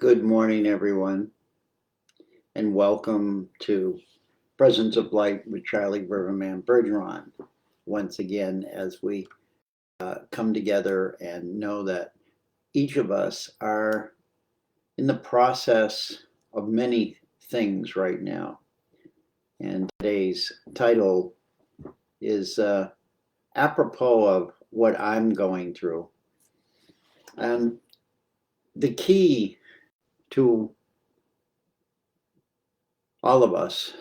Good morning, everyone, and welcome to Presence of Light with Charlie Riverman Bergeron. Once again, as we come together and know that each of us are in the process of many things right now. And today's title is apropos of what I'm going through. And the key to all of us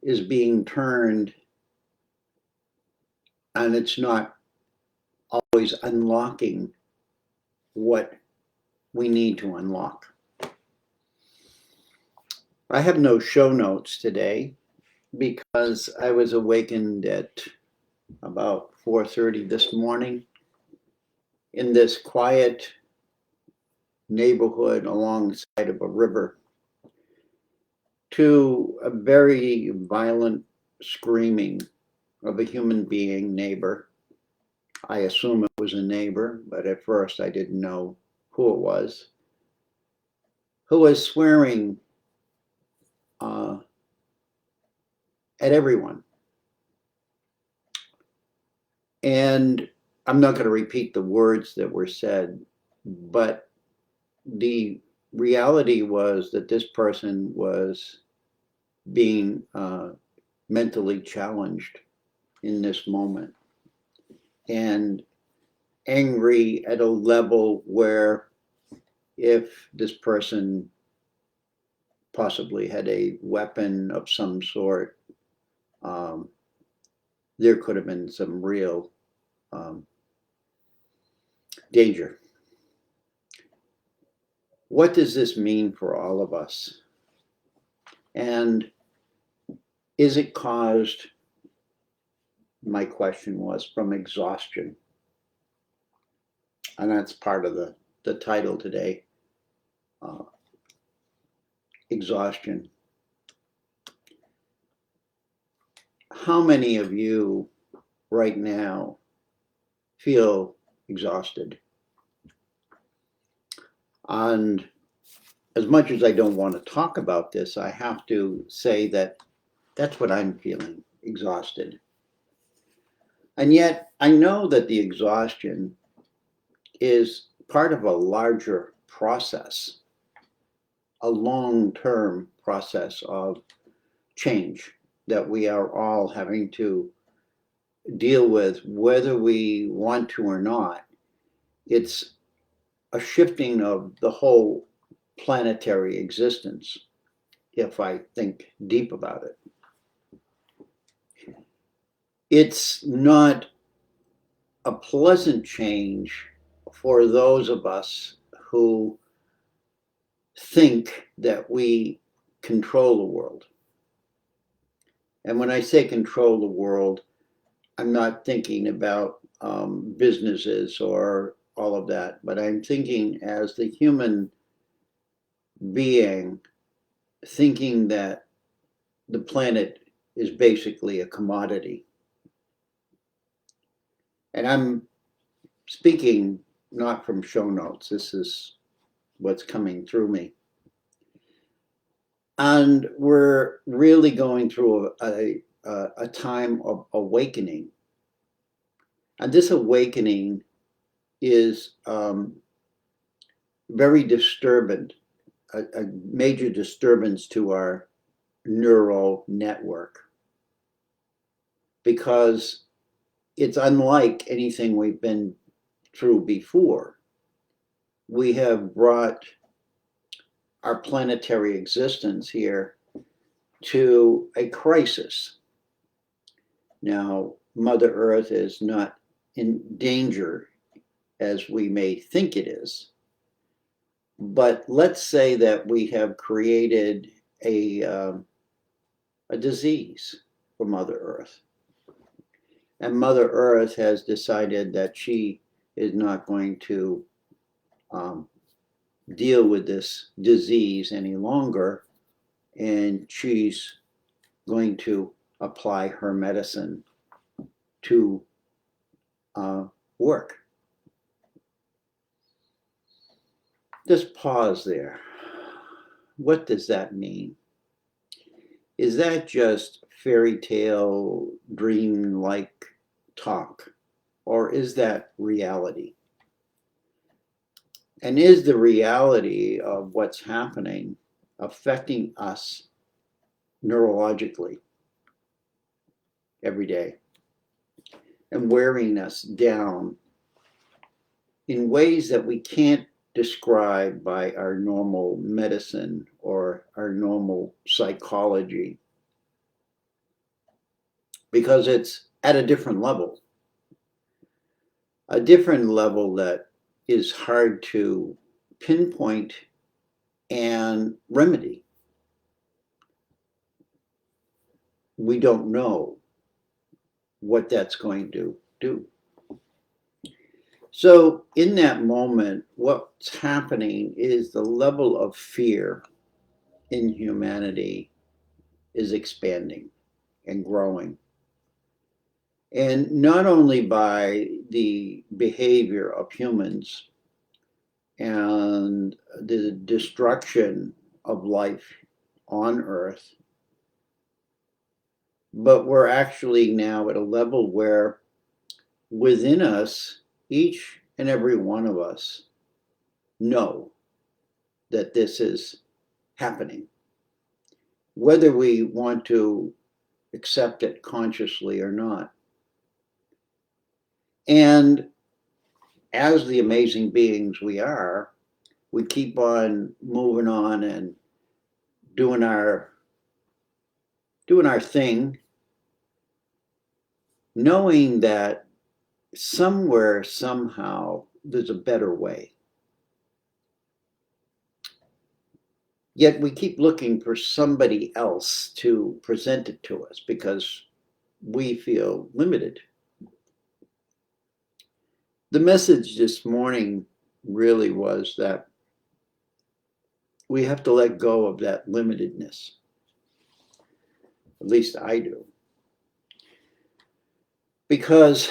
is being turned, and it's not always unlocking what we need to unlock. I have no show notes today because I was awakened at about 4:30 this morning in this quiet neighborhood alongside of a river to a very violent screaming of a human being neighbor. I assume it was a neighbor, but at first I didn't know who it was, who was swearing at everyone. And I'm not going to repeat the words that were said, but the reality was that this person was being mentally challenged in this moment and angry at a level where if this person possibly had a weapon of some sort, there could have been some real danger. What does this mean for all of us? And is it caused, my question was, from exhaustion? And that's part of the title today, Exhaustion. How many of you right now feel exhausted? And as much as I don't want to talk about this, I have to say that that's what I'm feeling, exhausted. And yet I know that the exhaustion is part of a larger process, a long-term process of change that we are all having to deal with, whether we want to or not. It's a shifting of the whole planetary existence, if I think deep about it. It's not a pleasant change for those of us who think that we control the world. And when I say control the world, I'm not thinking about businesses or all of that, but I'm thinking as the human being, thinking that the planet is basically a commodity. And I'm speaking not from show notes, this is what's coming through me. And we're really going through a time of awakening. And this awakening is very disturbant, a major disturbance to our neural network, because it's unlike anything we've been through before. We have brought our planetary existence here to a crisis. Now, Mother Earth is not in danger as we may think it is, but let's say that we have created a disease for Mother Earth. And Mother Earth has decided that she is not going to deal with this disease any longer, and she's going to apply her medicine to work. Just pause there. what does that mean? Is that just fairy tale, dream-like talk? Or is that reality? And is the reality of what's happening affecting us neurologically every day and wearing us down in ways that we can't describe by our normal medicine or our normal psychology, because it's at a different level that is hard to pinpoint and remedy. We don't know what that's going to do. So in that moment, what's happening is the level of fear in humanity is expanding and growing. And not only by the behavior of humans and the destruction of life on Earth, but we're actually now at a level where within us, each and every one of us know that this is happening, whether we want to accept it consciously or not. And as the amazing beings we are, we keep on moving on and doing our thing, knowing that somewhere, somehow, there's a better way. Yet we keep looking for somebody else to present it to us because we feel limited. The message this morning really was that we have to let go of that limitedness. At least I do. Because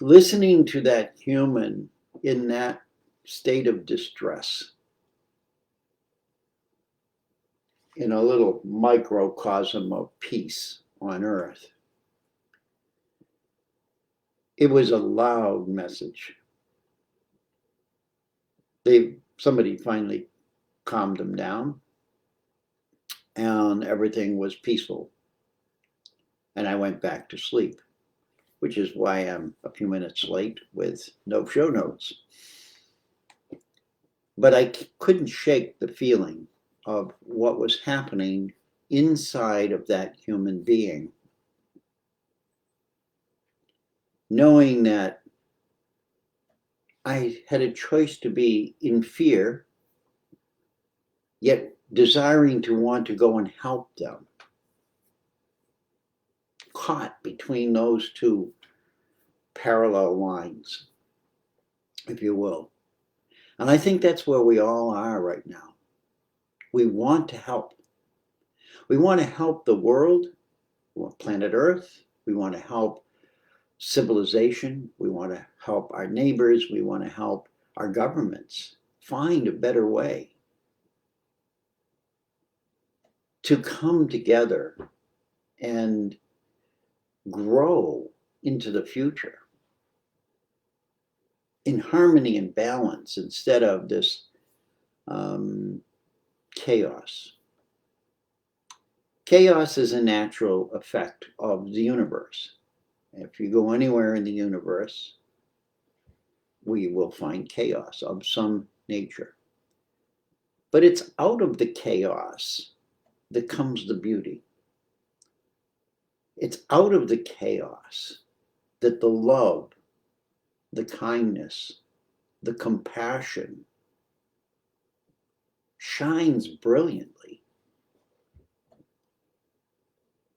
listening to that human in that state of distress, in a little microcosm of peace on Earth, it was a loud message. Somebody finally calmed them down, and everything was peaceful. And I went back to sleep, which is why I'm a few minutes late with no show notes. But I couldn't shake the feeling of what was happening inside of that human being, knowing that I had a choice to be in fear, yet desiring to want to go and help them, caught between those two parallel lines, if you will. And I think that's where we all are right now. We want to help. We want to help the world, planet Earth. We want to help civilization. We want to help our neighbors. We want to help our governments find a better way to come together and grow into the future in harmony and balance instead of this chaos. Chaos is a natural effect of the universe. If you go anywhere in the universe, we will find chaos of some nature. But it's out of the chaos that comes the beauty. It's out of the chaos that the love, the kindness, the compassion shines brilliantly.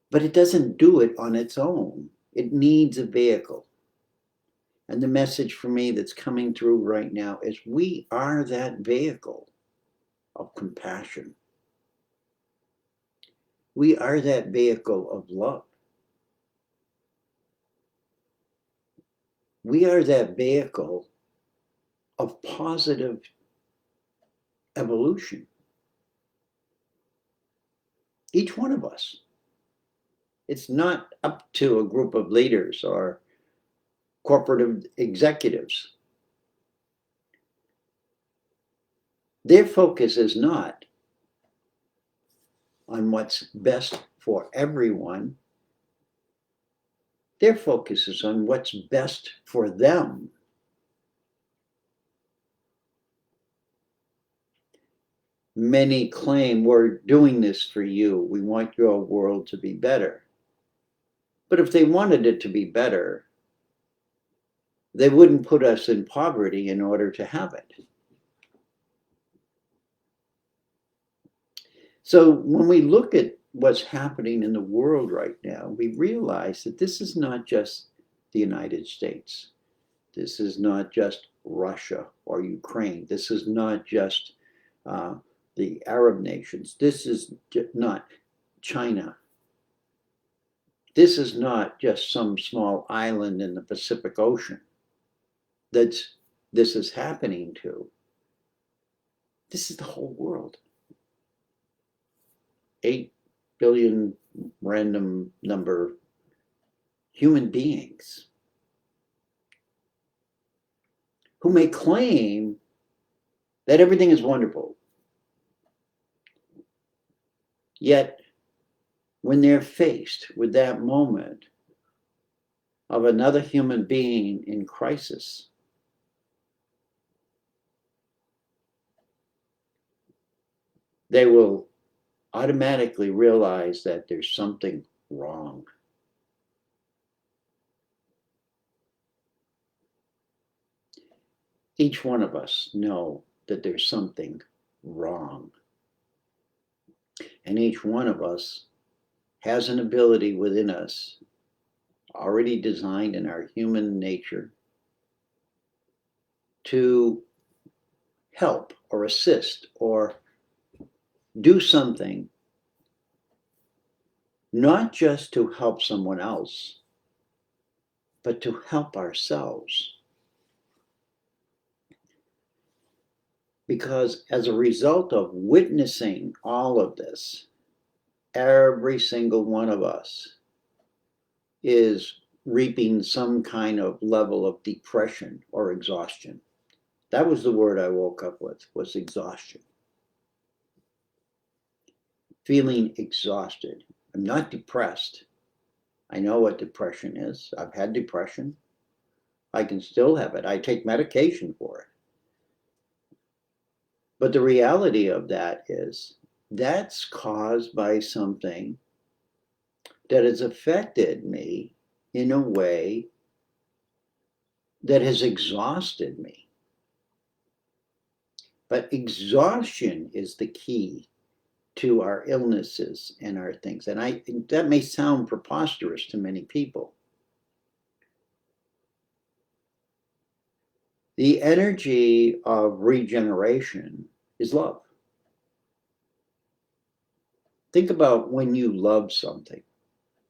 But it doesn't do it on its own. It needs a vehicle. And the message for me that's coming through right now is we are that vehicle of compassion. We are that vehicle of love. We are that vehicle of positive evolution. Each one of us. It's not up to a group of leaders or corporate executives. Their focus is not on what's best for everyone. Their focus is on what's best for them. Many claim we're doing this for you. We want your world to be better. But if they wanted it to be better, they wouldn't put us in poverty in order to have it. So when we look at what's happening in the world right now, we realize that this is not just the United States. This is not just Russia or Ukraine. This is not just the Arab nations. This is not China. This is not just some small island in the Pacific Ocean that this is happening to. This is the whole world. 8 billion random number human beings who may claim that everything is wonderful. Yet, when they're faced with that moment of another human being in crisis, they will automatically realize that there's something wrong. Each one of us know that there's something wrong. And each one of us has an ability within us, already designed in our human nature, to help or assist or do something, not just to help someone else, but to help ourselves. Because as a result of witnessing all of this, every single one of us is reaping some kind of level of depression or exhaustion. That was the word I woke up with, was exhaustion. Feeling exhausted. I'm not depressed. I know what depression is. I've had depression. I can still have it. I take medication for it. But the reality of that is that's caused by something that has affected me in a way that has exhausted me. But exhaustion is the key to our illnesses and our things. And I think that may sound preposterous to many people. The energy of regeneration is love. Think about when you love something.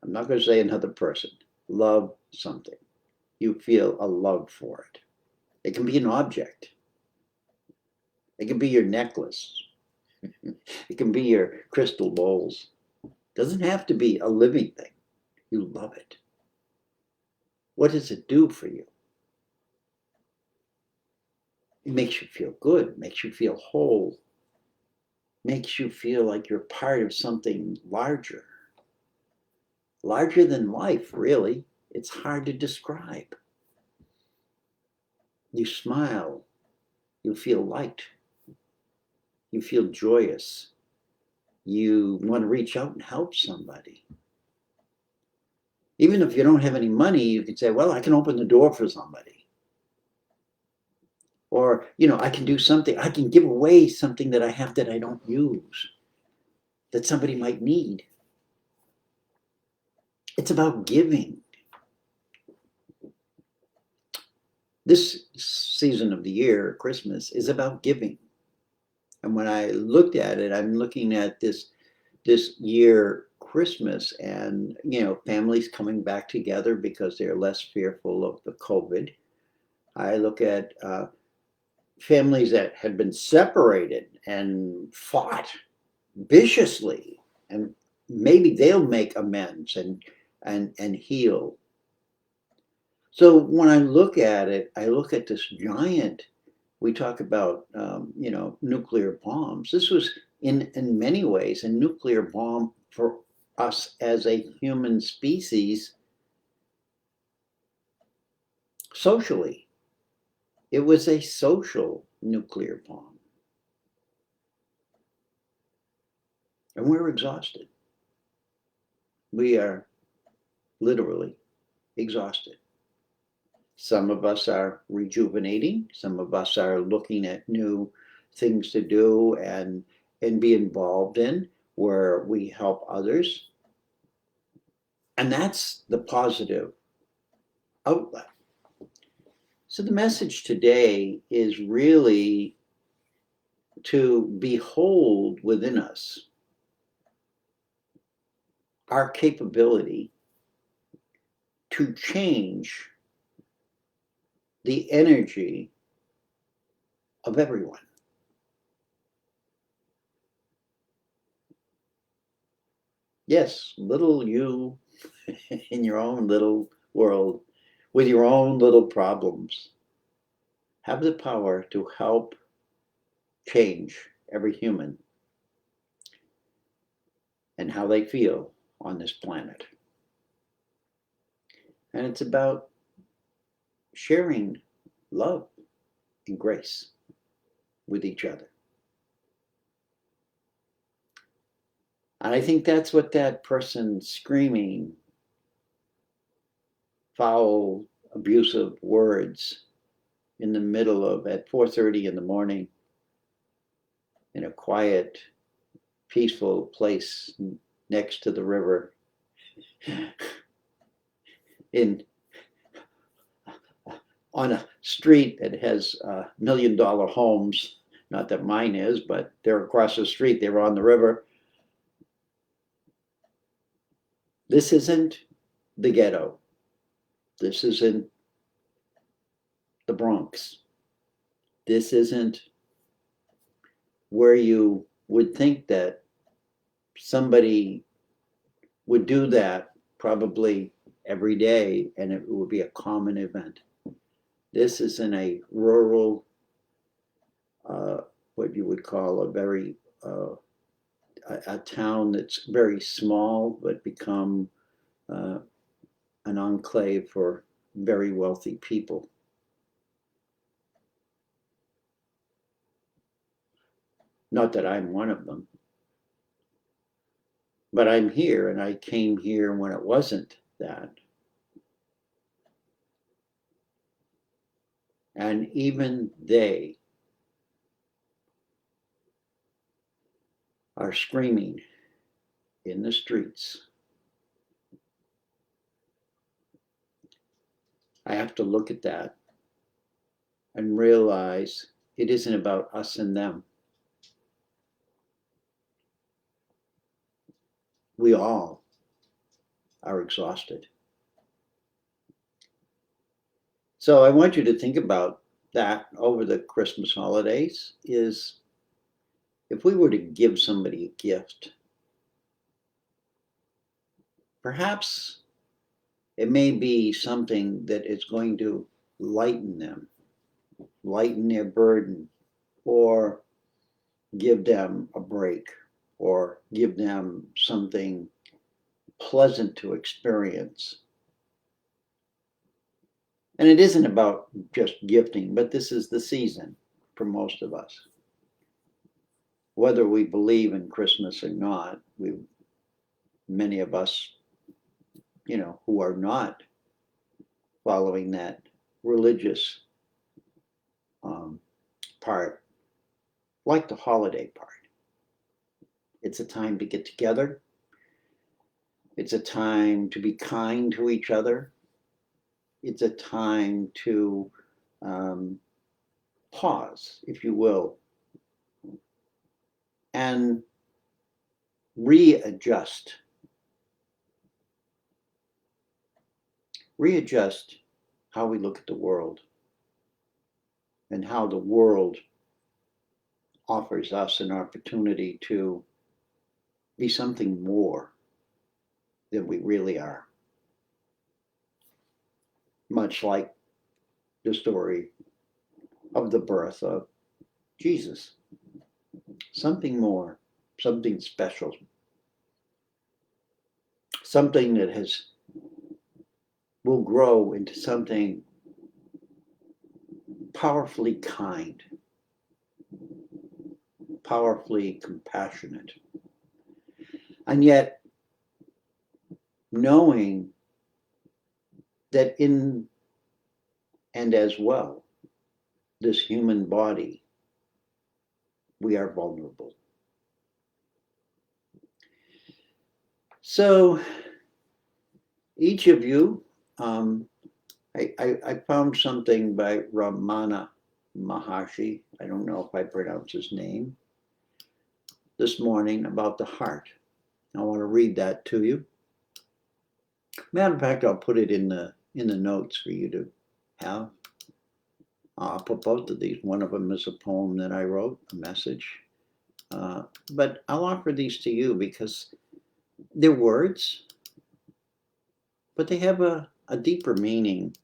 I'm not going to say another person. Love something. You feel a love for it. It can be an object. It can be your necklace. It can be your crystal bowls. It doesn't have to be a living thing. You love it. What does it do for you? It makes you feel good. It makes you feel whole. It makes you feel like you're part of something larger. Larger than life, really. It's hard to describe. You smile. You feel light. You feel joyous. You want to reach out and help somebody. Even if you don't have any money, you can say, well, I can open the door for somebody. Or, I can do something. I can give away something that I have that I don't use, that somebody might need. It's about giving. This season of the year, Christmas, is about giving. And when I looked at it, I'm looking at this year, Christmas, and, families coming back together because they're less fearful of the COVID. I look at families that had been separated and fought viciously and maybe they'll make amends and heal. So when I look at it, I look at this giant. We talk about nuclear bombs. This was in many ways a nuclear bomb for us as a human species socially. It was a social nuclear bomb. And we're exhausted. We are literally exhausted. Some of us are rejuvenating. Some of us are looking at new things to do and be involved in where we help others. And that's the positive outlet. So the message today is really to behold within us our capability to change the energy of everyone. Yes, little you in your own little world with your own little problems have the power to help change every human and how they feel on this planet. And it's about sharing love and grace with each other. And I think that's what that person screaming foul, abusive words in the middle of at 4:30 in the morning in a quiet, peaceful place next to the river in on a street that has $1 million homes. Not that mine is, but they're across the street. They're on the river. This isn't the ghetto. This isn't the Bronx. This isn't where you would think that somebody would do that probably every day and it would be a common event. This is in a rural, what you would call a town that's very small but become an enclave for very wealthy people. Not that I'm one of them, but I'm here and I came here when it wasn't that. And even they are screaming in the streets. I have to look at that and realize it isn't about us and them. We all are exhausted. So I want you to think about that over the Christmas holidays is if we were to give somebody a gift, perhaps it may be something that is going to lighten them, lighten their burden, or give them a break, or give them something pleasant to experience. And it isn't about just gifting, but this is the season for most of us. Whether we believe in Christmas or not, many of us, who are not following that religious part, like the holiday part. It's a time to get together. It's a time to be kind to each other. It's a time to pause, if you will, and readjust how we look at the world and how the world offers us an opportunity to be something more than we really are. Much like the story of the birth of Jesus. Something more, something special, something that will grow into something powerfully kind, powerfully compassionate. And yet, knowing that in and as well, this human body, we are vulnerable. So, each of you, I found something by Ramana Maharshi, I don't know if I pronounce his name, this morning about the heart. I want to read that to you. Matter of fact, I'll put it in the notes for you to have. I'll put both of these. One of them is a poem that I wrote, a message. But I'll offer these to you because they're words, but they have a deeper meaning,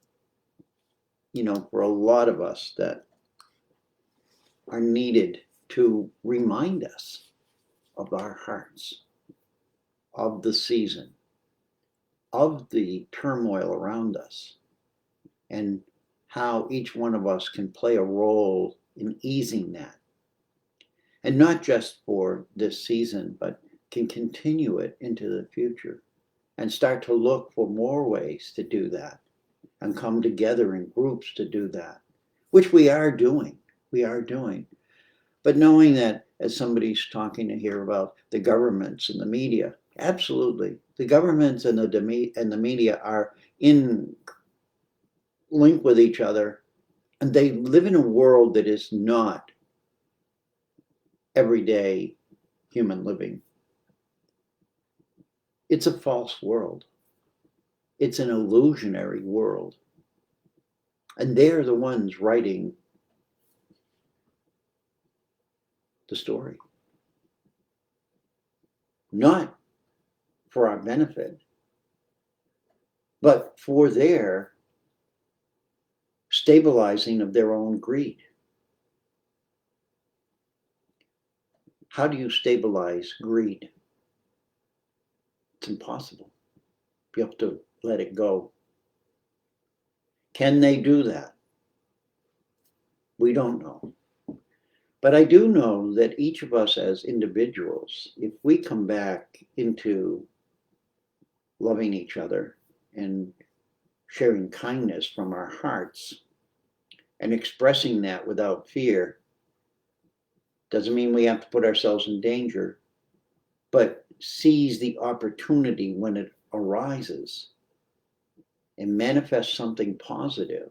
for a lot of us that are needed to remind us of our hearts, of the season, of the turmoil around us, and how each one of us can play a role in easing that. And not just for this season, but can continue it into the future and start to look for more ways to do that and come together in groups to do that, which we are doing. We are doing. But knowing that, as somebody's talking here about the governments and the media, absolutely. The governments and the media are in link with each other, and they live in a world that is not everyday human living. It's a false world. It's an illusionary world. And they're the ones writing the story. Not for our benefit, but for their stabilizing of their own greed. How do you stabilize greed? It's impossible. You have to let it go. Can they do that? We don't know. But I do know that each of us as individuals, if we come back into loving each other and sharing kindness from our hearts and expressing that without fear, doesn't mean we have to put ourselves in danger, but seize the opportunity when it arises and manifest something positive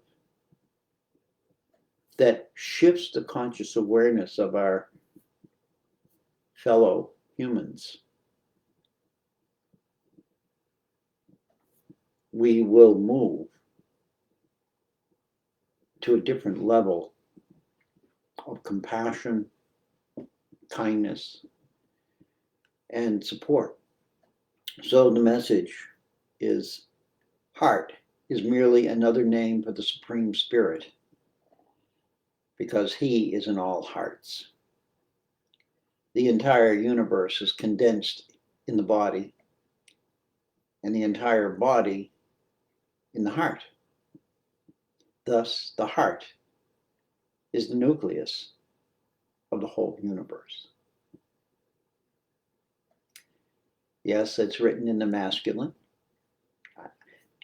that shifts the conscious awareness of our fellow humans. We will move to a different level of compassion, kindness, and support. So the message is heart is merely another name for the Supreme Spirit because He is in all hearts. The entire universe is condensed in the body and the entire body in the heart. Thus, the heart is the nucleus of the whole universe. Yes, it's written in the masculine.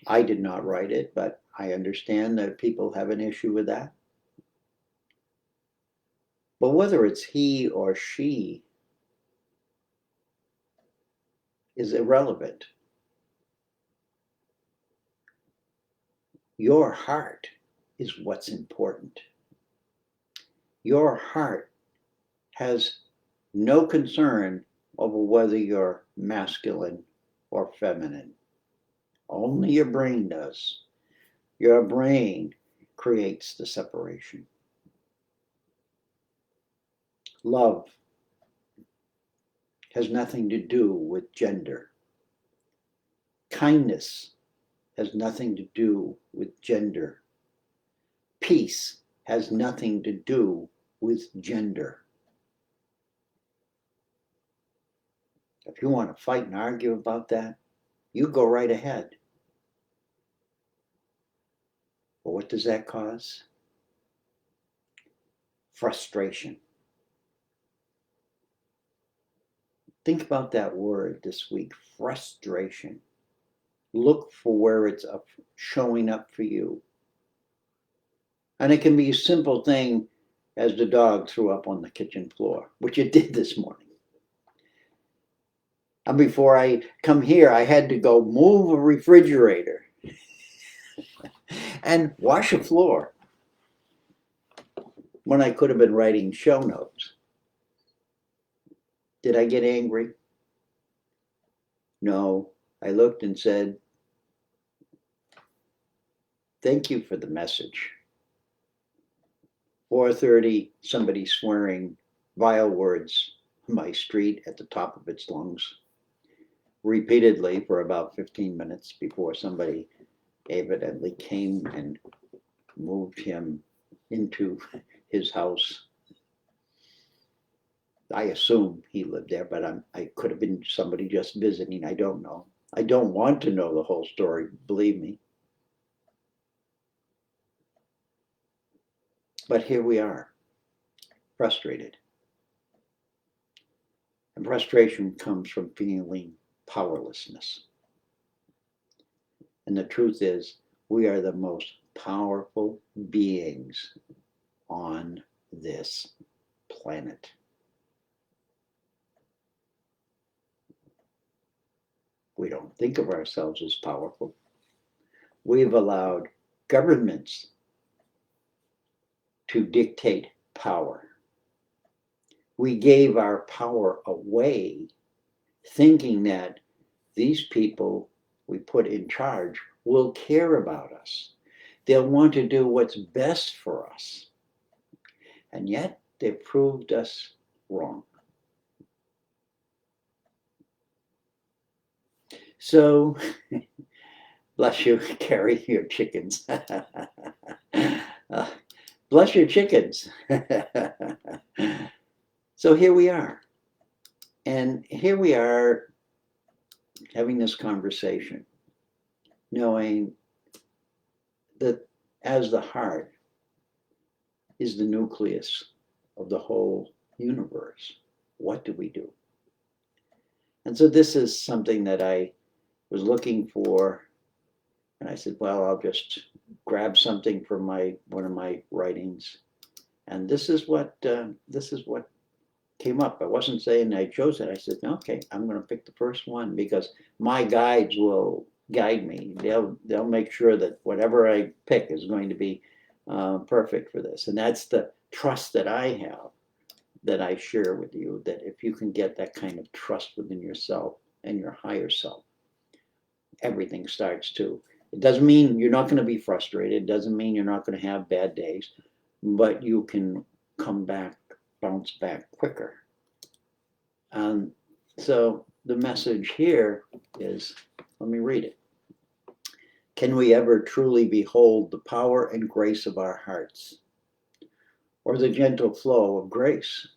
I did not write it, but I understand that people have an issue with that. But whether it's he or she is irrelevant. Your heart is what's important. Your heart has no concern over whether you're masculine or feminine. Only your brain does. Your brain creates the separation. Love has nothing to do with gender. Kindness has nothing to do with gender. Peace has nothing to do with gender. If you want to fight and argue about that, you go right ahead. But what does that cause? Frustration. Think about that word this week, frustration. Look for where it's showing up for you. And it can be a simple thing as the dog threw up on the kitchen floor, which it did this morning. And before I come here, I had to go move a refrigerator and wash a floor when I could have been writing show notes. Did I get angry? No. I looked and said, thank you for the message. 4:30, somebody swearing vile words on my street at the top of its lungs, repeatedly for about 15 minutes before somebody evidently came and moved him into his house. I assume he lived there, but I could have been somebody just visiting. I don't know. I don't want to know the whole story, believe me. But here we are, frustrated. And frustration comes from feeling powerlessness. And the truth is, we are the most powerful beings on this planet. We don't think of ourselves as powerful. We've allowed governments to dictate power. We gave our power away, thinking that these people we put in charge will care about us. They'll want to do what's best for us. And yet they've proved us wrong. So, bless you, carry your chickens. Bless your chickens. So here we are. And here we are having this conversation, knowing that as the heart is the nucleus of the whole universe, what do we do? And so this is something that I was looking for, and I said, well, I'll just grab something from one of my writings, and this is what came up. I wasn't saying I chose it. I said, okay, I'm going to pick the first one because my guides will guide me. They'll make sure that whatever I pick is going to be perfect for this, and that's the trust that I have, that I share with you. That if you can get that kind of trust within yourself and your higher self, everything starts to. It doesn't mean you're not going to be frustrated. It doesn't mean you're not going to have bad days, but you can come back, bounce back quicker. So the message here is, let me read it. Can we ever truly behold the power and grace of our hearts, or the gentle flow of grace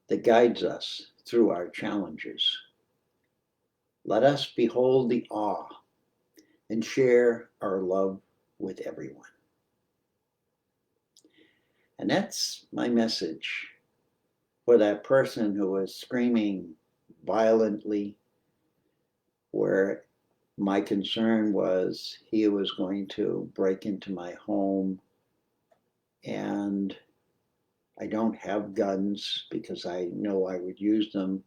that guides us through our challenges? Let us behold the awe and share our love with everyone. And that's my message for that person who was screaming violently, where my concern was he was going to break into my home, and I don't have guns because I know I would use them,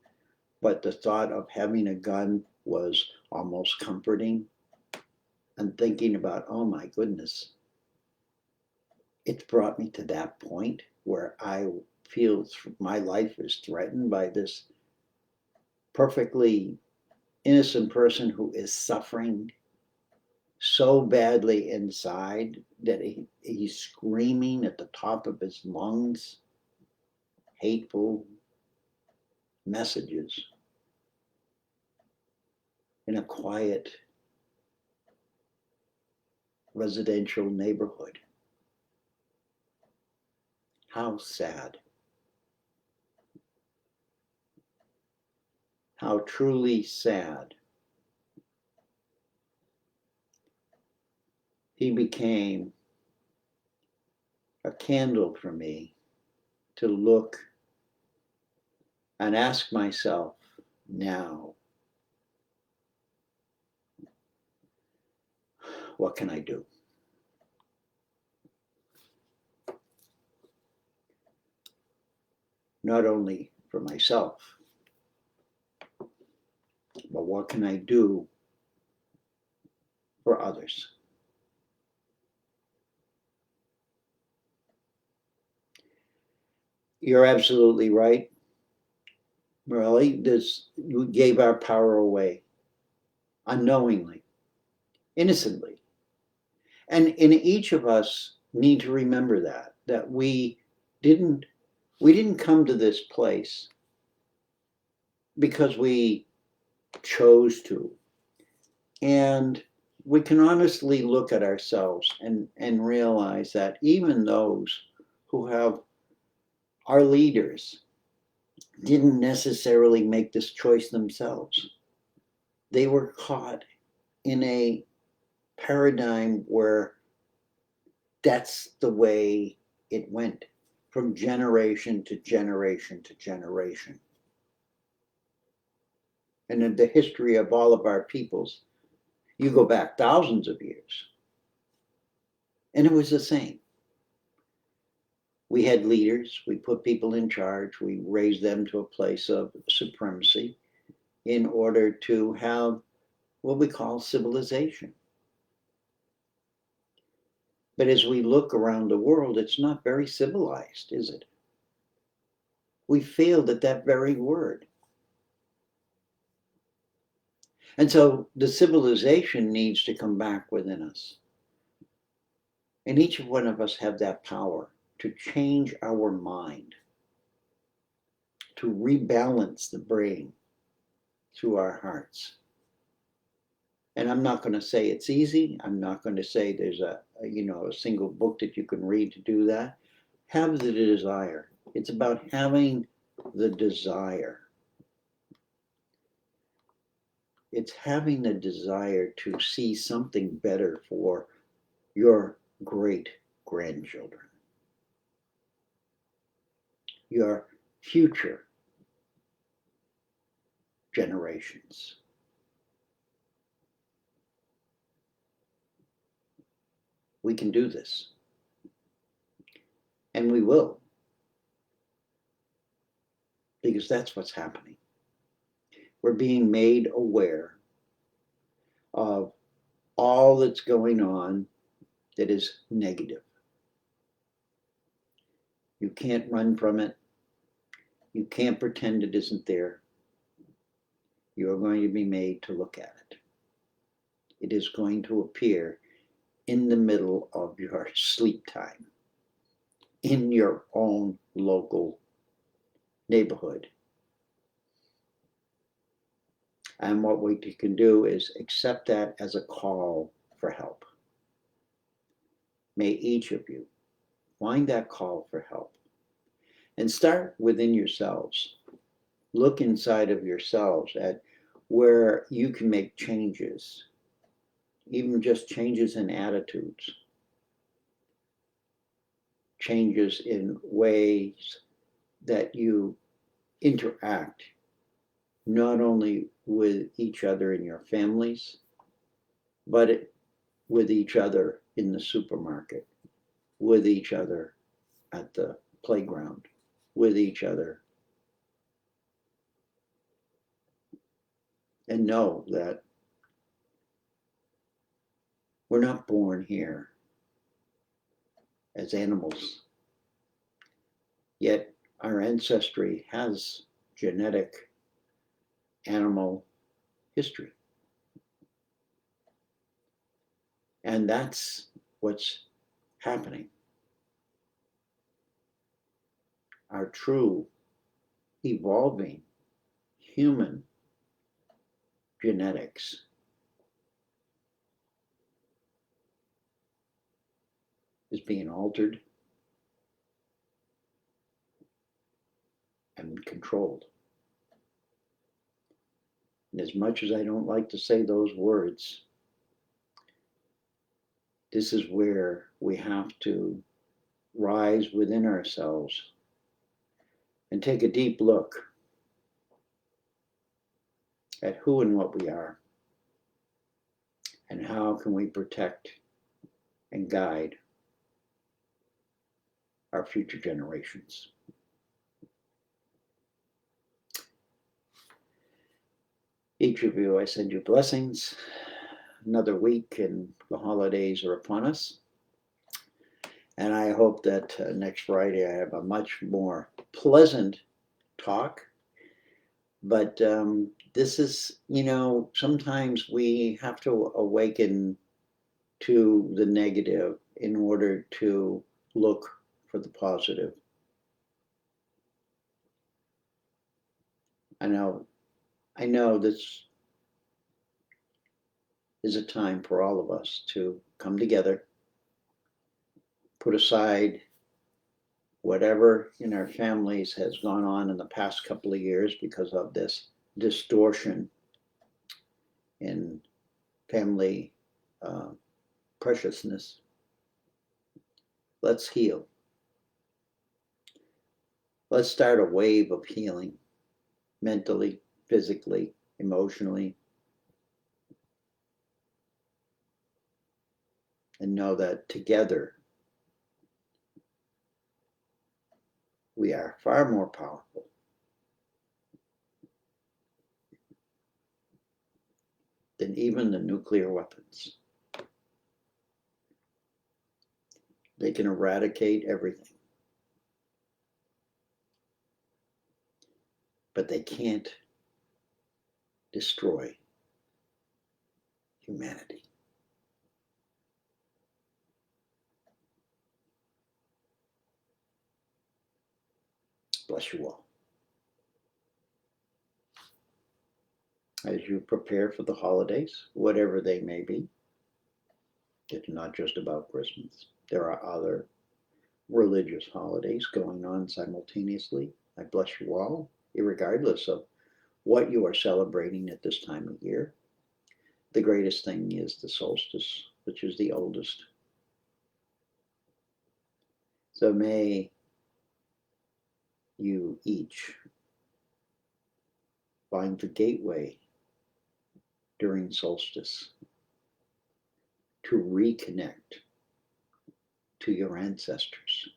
but the thought of having a gun was almost comforting. And thinking about, oh my goodness, it's brought me to that point where I feel my life is threatened by this perfectly innocent person who is suffering so badly inside that he's screaming at the top of his lungs hateful messages in a quiet residential neighborhood. How sad. How truly sad. He became a candle for me to look and ask myself now, what can I do? Not only for myself, but what can I do for others? You're absolutely right, Morelli. We gave our power away unknowingly, innocently. And in each of us need to remember that didn't we didn't come to this place because we chose to. And we can honestly look at ourselves and realize that even those who have our leaders didn't necessarily make this choice themselves. They were caught in a paradigm where that's the way it went from generation to generation to generation. And in the history of all of our peoples, you go back thousands of years, and it was the same. We had leaders, we put people in charge, we raised them to a place of supremacy in order to have what we call civilization. But as we look around the world, it's not very civilized, is it? We failed at that very word. And so the civilization needs to come back within us. And each one of us have that power to change our mind, to rebalance the brain through our hearts. And I'm not going to say it's easy. I'm not going to say there's a single book that you can read to do that. Have the desire. It's about having the desire. It's having the desire to see something better for your great grandchildren, your future generations. We can do this. And we will. Because that's what's happening. We're being made aware of all that's going on that is negative. You can't run from it. You can't pretend it isn't there. You are going to be made to look at it. It is going to appear in the middle of your sleep time, in your own local neighborhood. And what we can do is accept that as a call for help. May each of you find that call for help and start within yourselves. Look inside of yourselves at where you can make changes, even just changes in attitudes, changes in ways that you interact, not only with each other in your families, but with each other in the supermarket, with each other at the playground, with each other. And know that we're not born here as animals, yet our ancestry has genetic animal history. And that's what's happening. Our true evolving human genetics is being altered and controlled. And as much as I don't like to say those words, this is where we have to rise within ourselves and take a deep look at who and what we are, and how can we protect and guide our future generations. Each of you, I send you blessings. Another week and the holidays are upon us. And I hope that next Friday I have a much more pleasant talk. But this is, sometimes we have to awaken to the negative in order to look for the positive. I know this is a time for all of us to come together, put aside whatever in our families has gone on in the past couple of years because of this distortion in family preciousness. Let's heal. Let's start a wave of healing mentally, physically, emotionally, and know that together we are far more powerful than even the nuclear weapons. They can eradicate everything, but they can't destroy humanity. Bless you all. As you prepare for the holidays, whatever they may be, it's not just about Christmas. There are other religious holidays going on simultaneously. I bless you all, regardless of what you are celebrating at this time of year. The greatest thing is the solstice, which is the oldest. So may you each find the gateway during solstice to reconnect to your ancestors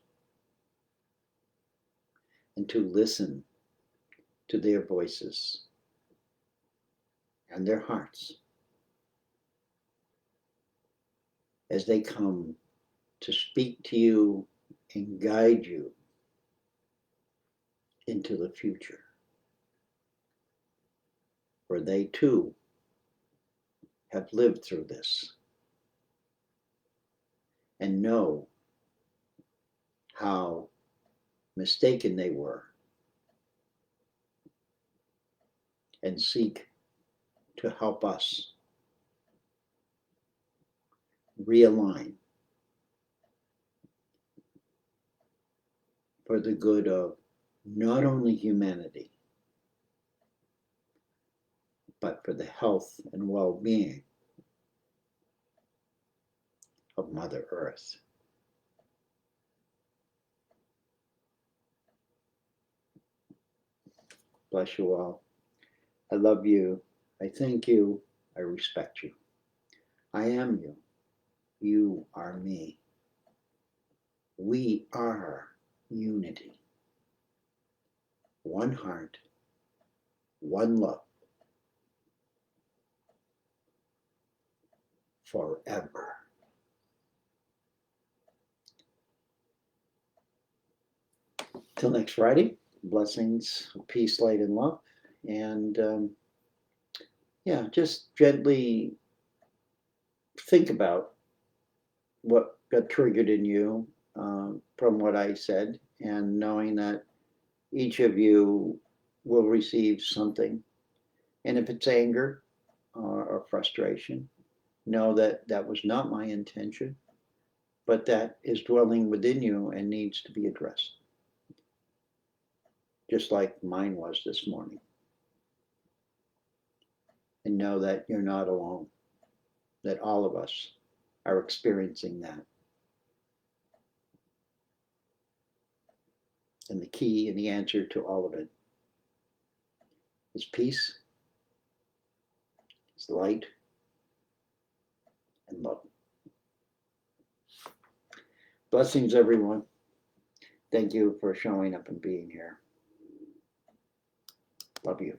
and to listen to their voices and their hearts as they come to speak to you and guide you into the future, where they too have lived through this and know how mistaken they were and seek to help us realign for the good of not only humanity, but for the health and well-being of Mother Earth. Bless you all. I love you. I thank you. I respect you. I am you. You are me. We are unity. One heart, one love, forever. Till next Friday, blessings, peace, light, and love. And just gently think about what got triggered in you from what I said, and knowing that each of you will receive something. And if it's anger or frustration, know that that was not my intention. but that is dwelling within you and needs to be addressed, just like mine was this morning. And know that you're not alone, that all of us are experiencing that. And the key and the answer to all of it is peace, is light, and love. Blessings, everyone. Thank you for showing up and being here. Love you.